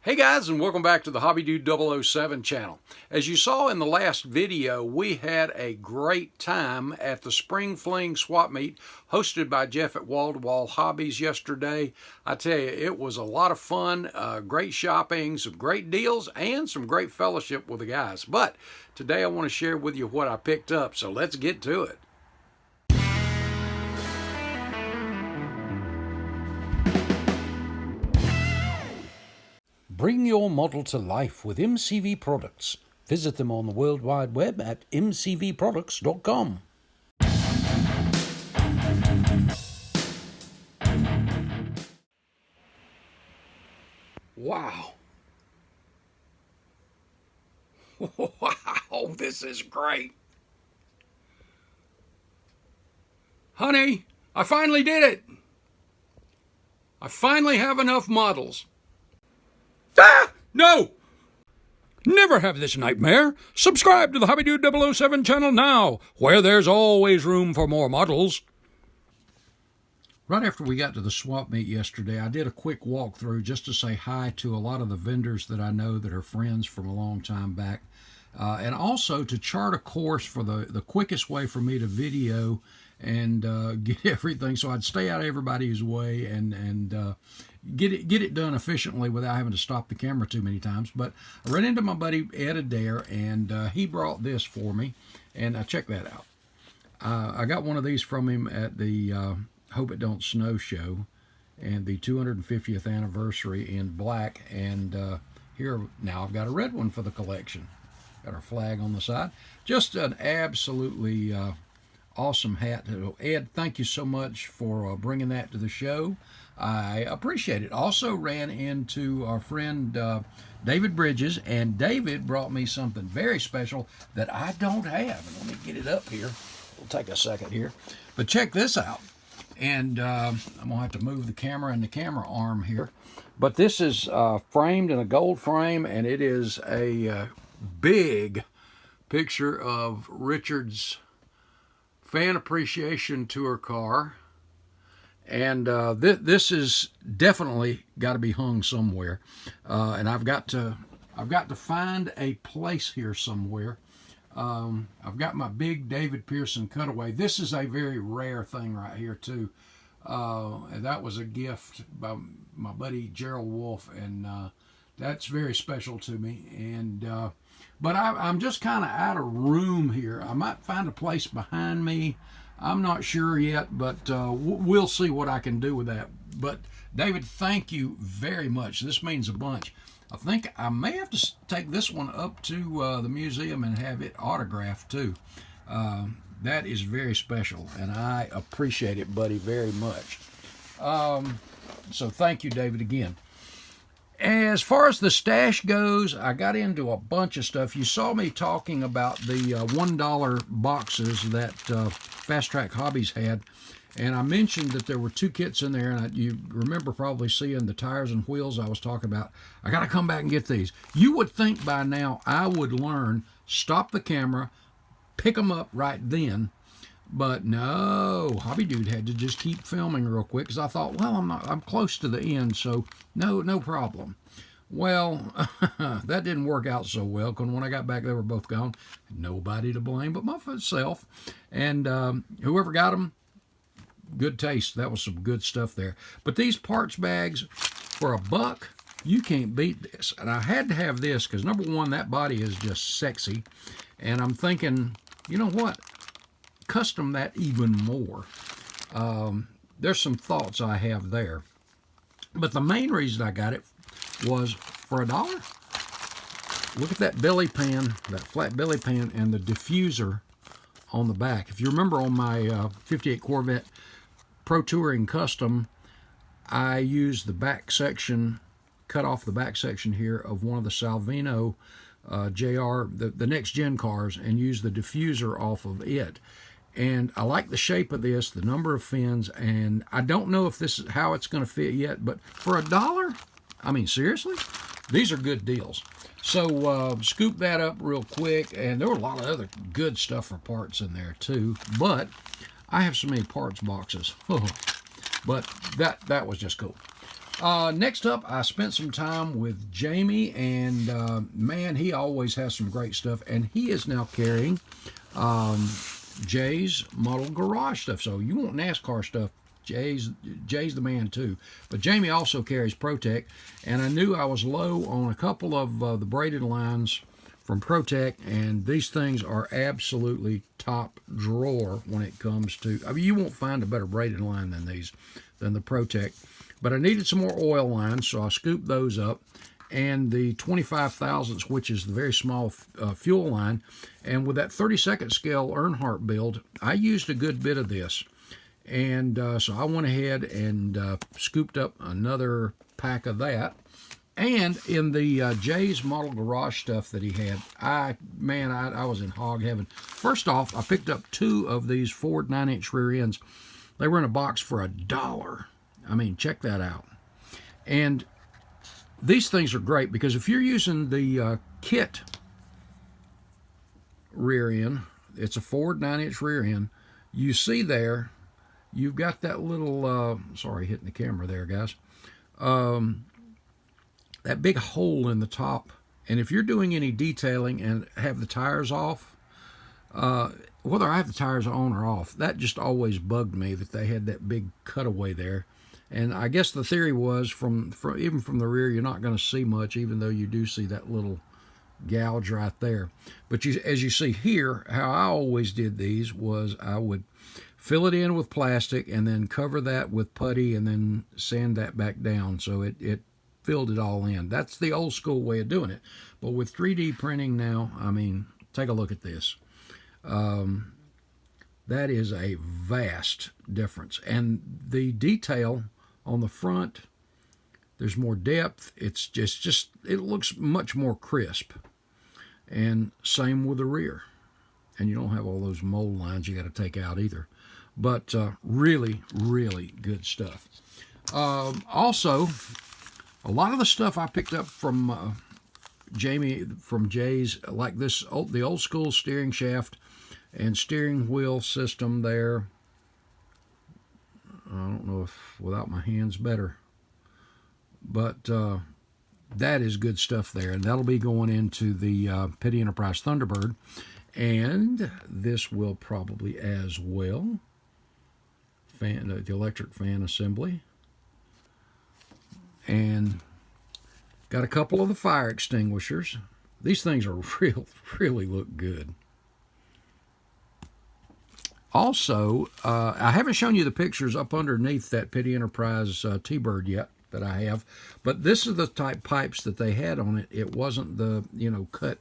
Hey guys, and welcome back to the Hobby Dude 007 channel. As you saw in the last video, we had a great time at the Spring Fling swap meet hosted by Jeff at Wall to Wall Hobbies yesterday. I tell you, it was a lot of fun, great shopping, some great deals, and some great fellowship with the guys. But today I want to share with you what I picked up, so let's get to it. Bring your model to life with MCV products. Visit them on the World Wide Web at mcvproducts.com. Wow. Wow, this is great. Honey, I finally did it. I finally have enough models. Ah! No! Never have this nightmare. Subscribe to the Hobby Dude 007 channel now, where there's always room for more models. Right after we got to the swap meet yesterday, I did a quick walkthrough just to say hi to a lot of the vendors that I know that are friends from a long time back, and also to chart a course for the quickest way for me to video and get everything, so I'd stay out of everybody's way and get it done efficiently without having to stop the camera too many times. But I ran into my buddy Ed Adair, and he brought this for me, and check that out. I got one of these from him at the Hope It Don't Snow show, and the 250th anniversary in black, and here now I've got a red one for the collection. Got our flag on the side. Just an absolutely awesome hat. Ed, thank you so much for bringing that to the show. I appreciate it. Also ran into our friend David Bridges, and David brought me something very special that I don't have. And let me get it up here. It'll take a second here. But check this out. And I'm going to have to move the camera and the camera arm here. But this is framed in a gold frame, and it is a big picture of Richard's Fan Appreciation Tour car. And this is definitely got to be hung somewhere, and I've got to find a place here somewhere. I've got my big David Pearson cutaway. This is a very rare thing right here too, and that was a gift by my buddy Gerald Wolf, and that's very special to me. And but I'm just kind of out of room here. I might find a place behind me. I'm not sure yet, but we'll see what I can do with that. But David, thank you very much. This means a bunch. I think I may have to take this one up to the museum and have it autographed too. That is very special, and I appreciate it, buddy, very much. So thank you, David, again. As far as the stash goes, I got into a bunch of stuff. You saw me talking about the $1 boxes that Fast Track Hobbies had, and I mentioned that there were two kits in there, and you remember probably seeing the tires and wheels I was talking about. I got to come back and get these. You would think by now I would learn, stop the camera, pick them up right then, but no, Hobby Dude had to just keep filming real quick, because I thought, well, I'm close to the end, so no problem. Well, that didn't work out so well, because when I got back, they were both gone. Nobody to blame but myself. And whoever got them, good taste. That was some good stuff there. But these parts bags, for $1, you can't beat this. And I had to have this, because number one, that body is just sexy. And I'm thinking, you know what? Custom that even more. There's some thoughts I have there. But the main reason I got it was for $1. Look at that belly pan, that flat belly pan, and the diffuser on the back. If you remember on my 58 Corvette Pro Touring Custom, I used the back section, cut off the back section here of one of the Salvino JR, the next gen cars, and used the diffuser off of it. And I like the shape of this, the number of fins, and I don't know if this is how it's going to fit yet, but for $1, I mean, seriously, these are good deals. So scoop that up real quick, and there were a lot of other good stuff for parts in there too, but I have so many parts boxes. But that was just cool. Next up, I spent some time with Jamie, and man, he always has some great stuff. And he is now carrying Jay's model garage stuff. So you want NASCAR stuff, Jay's the man too. But Jamie also carries Protec, and I knew I was low on a couple of the braided lines from Protec, and these things are absolutely top drawer when it comes to. I mean, you won't find a better braided line than these, than the Protec. But I needed some more oil lines, so I scooped those up, and the 25 thousandths, which is the very small fuel line. And with that 32nd scale Earnhardt build, I used a good bit of this. And so I went ahead and scooped up another pack of that. And in the Jay's model garage stuff that he had, I was in hog heaven. First off, I picked up 2 of these Ford 9-inch rear ends. They were in a box for $1. I mean, check that out. And these things are great because if you're using the kit rear end, it's a Ford 9-inch rear end, you see there, you've got that little, sorry, hitting the camera there, guys, that big hole in the top. And if you're doing any detailing and have the tires off, whether I have the tires on or off, that just always bugged me that they had that big cutaway there. And I guess the theory was from even from the rear, you're not going to see much, even though you do see that little gouge right there. But as you see here, how I always did these was I would fill it in with plastic and then cover that with putty and then sand that back down so it filled it all in. That's the old school way of doing it. But with 3D printing now, I mean, take a look at this. That is a vast difference. And the detail on the front, there's more depth. It's just it looks much more crisp. And same with the rear. And you don't have all those mold lines you got to take out either. But really, really good stuff. Also, a lot of the stuff I picked up from Jamie, from Jay's, like this, the old school steering shaft and steering wheel system there. I don't know if without my hands better, but that is good stuff there, and that'll be going into the Petty Enterprise Thunderbird, and this will probably as well. The electric fan assembly, and got a couple of the fire extinguishers. These things are really look good. Also, I haven't shown you the pictures up underneath that Petty Enterprise T-Bird yet that I have, but this is the type pipes that they had on it. It wasn't the, cut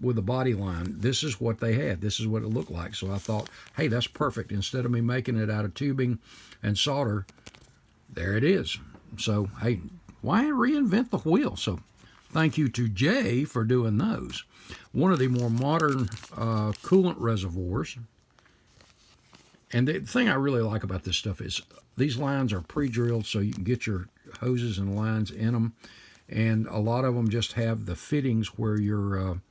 with the body line. This is what they had. This is what it looked like. So I thought, hey, that's perfect. Instead of me making it out of tubing and solder, there it is. So, hey, why reinvent the wheel? So thank you to Jay for doing those. One of the more modern coolant reservoirs. And the thing I really like about this stuff is these lines are pre-drilled, so you can get your hoses and lines in them. And a lot of them just have the fittings where your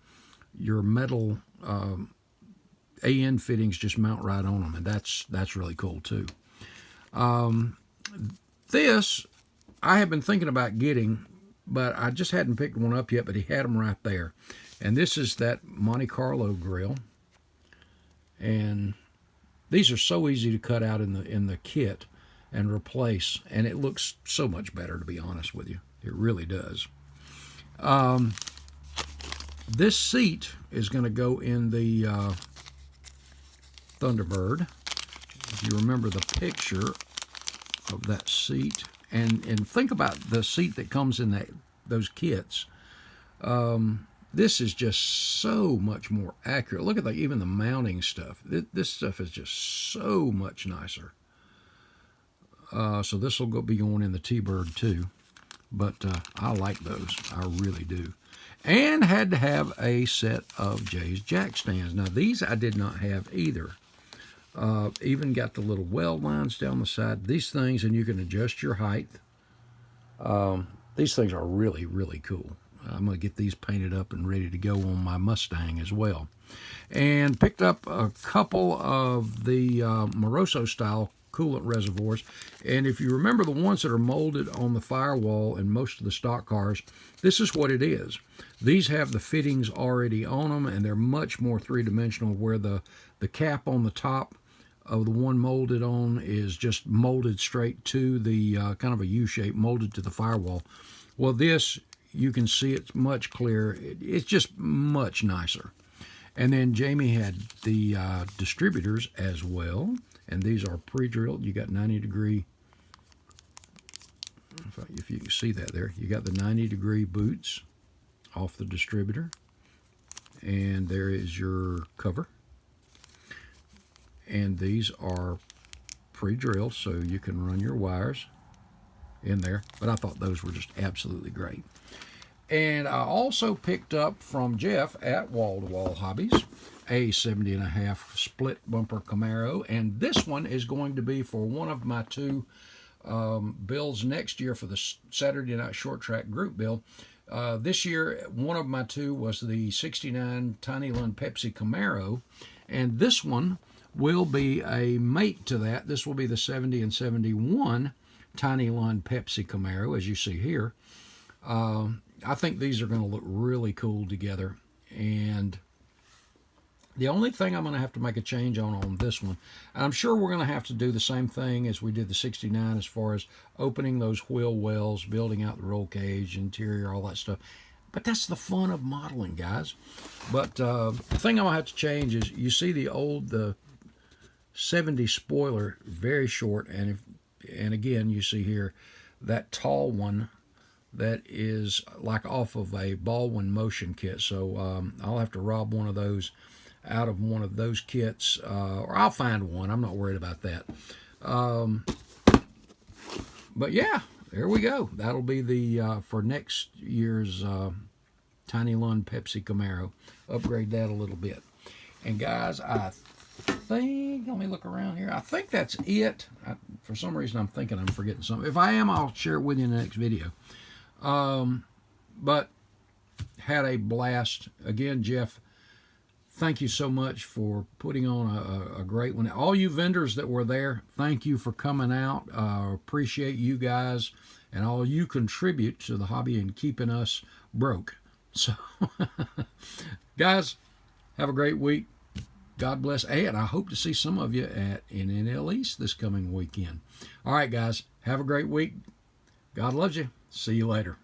metal AN fittings just mount right on them, and that's really cool too. This I have been thinking about getting, but I just hadn't picked one up yet. But he had them right there, and this is that Monte Carlo grill, and these are so easy to cut out in the kit and replace, and it looks so much better, to be honest with you. It really does. This seat is going to go in the Thunderbird. If you remember the picture of that seat, and think about the seat that comes in those kits. This is just so much more accurate. Look at even the mounting stuff. This stuff is just so much nicer. So this will be going in the T-Bird too. But I like those. I really do. And had to have a set of Jay's jack stands. Now these I did not have either. Even got the little weld lines down the side. These things, and you can adjust your height. These things are really, really cool. I'm going to get these painted up and ready to go on my Mustang as well. And picked up a couple of the Moroso style coolant reservoirs. And if you remember the ones that are molded on the firewall in most of the stock cars, this is what it is. These have the fittings already on them, and they're much more three-dimensional, where the cap on the top of the one molded on is just molded straight to the kind of a U-shape, molded to the firewall. Well, this, you can see it's much clearer. It's just much nicer. And then Jamie had the distributors as well, and these are pre-drilled. You got 90-degree, if you can see that there, you got the 90-degree boots off the distributor, and there is your cover. And these are pre-drilled, so you can run your wires in there, but I thought those were just absolutely great. And I also picked up from Jeff at Wall to Wall Hobbies a 70.5 split bumper Camaro, and this one is going to be for one of my two builds next year for the Saturday Night Short Track group build. This year, one of my two was the 69 Tiny Lund Pepsi Camaro, and this one will be a mate to that. This will be the 70 and 71 Tiny Lund Pepsi Camaro, as you see here. I think these are going to look really cool together, and the only thing I'm going to have to make a change on this one, and I'm sure we're going to have to do the same thing as we did the 69 as far as opening those wheel wells, building out the roll cage, interior, all that stuff. But that's the fun of modeling, guys. But the thing I'm going to have to change is, you see the 70 spoiler, very short, and again, you see here that tall one that is like off of a Baldwin motion kit. So I'll have to rob one of those out of one of those kits, or I'll find one. I'm not worried about that. But yeah, there we go. That'll be the for next year's Tiny Lund Pepsi Camaro. Upgrade that a little bit. And guys, I think, let me look around here. I think that's it. For some reason, I'm thinking I'm forgetting something. If I am, I'll share it with you in the next video. But had a blast. Again, Jeff, thank you so much for putting on a great one. All you vendors that were there, thank you for coming out. Appreciate you guys and all you contribute to the hobby and keeping us broke. So, guys, have a great week. God bless. And I hope to see some of you at NNL East this coming weekend. All right, guys, have a great week. God loves you. See you later.